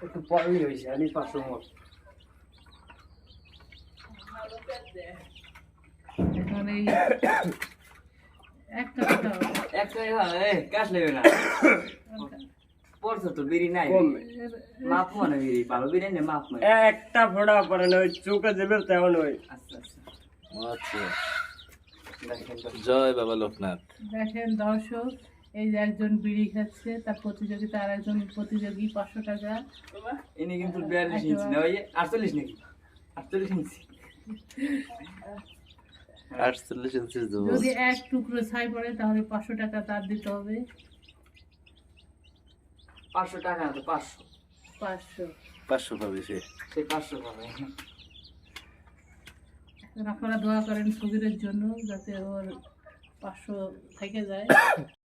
একটু পরেই হয়েছে আমি 500 মোট এখন এই একটা কাশ নেবে না পড়ছো তো বিড়ি নাই মাপ মানে বিড়ি ভালো বিড়ি না মাপ মানে একটা ফোড়া পরে না ওই চোখে যাবে তেমন ওই আচ্ছা আচ্ছা আচ্ছা দেখেন তো। জয় বাবা লোকনাথ। দেখেন দর্শক, এই যে একজন বিড়ি খাচ্ছে, তার প্রতিযোগিতা আর একজন প্রতিযোগী 500 টাকা। ইনি কিন্তু 42 ইঞ্চি না ওই 48 নাকি 48 ইঞ্চি 48 ইঞ্চির যুবক। যদি এক টুকরো ছাই পড়ে তাহলে 500 টাকা তার দিতে হবে। 500 টাকা না তো 500 500। 500 পাবে সে। সেই 500 পাবে এখন আপনারা দোয়া করেন সবিরের জন্য, যাতে ওর 500 থেকে যায়।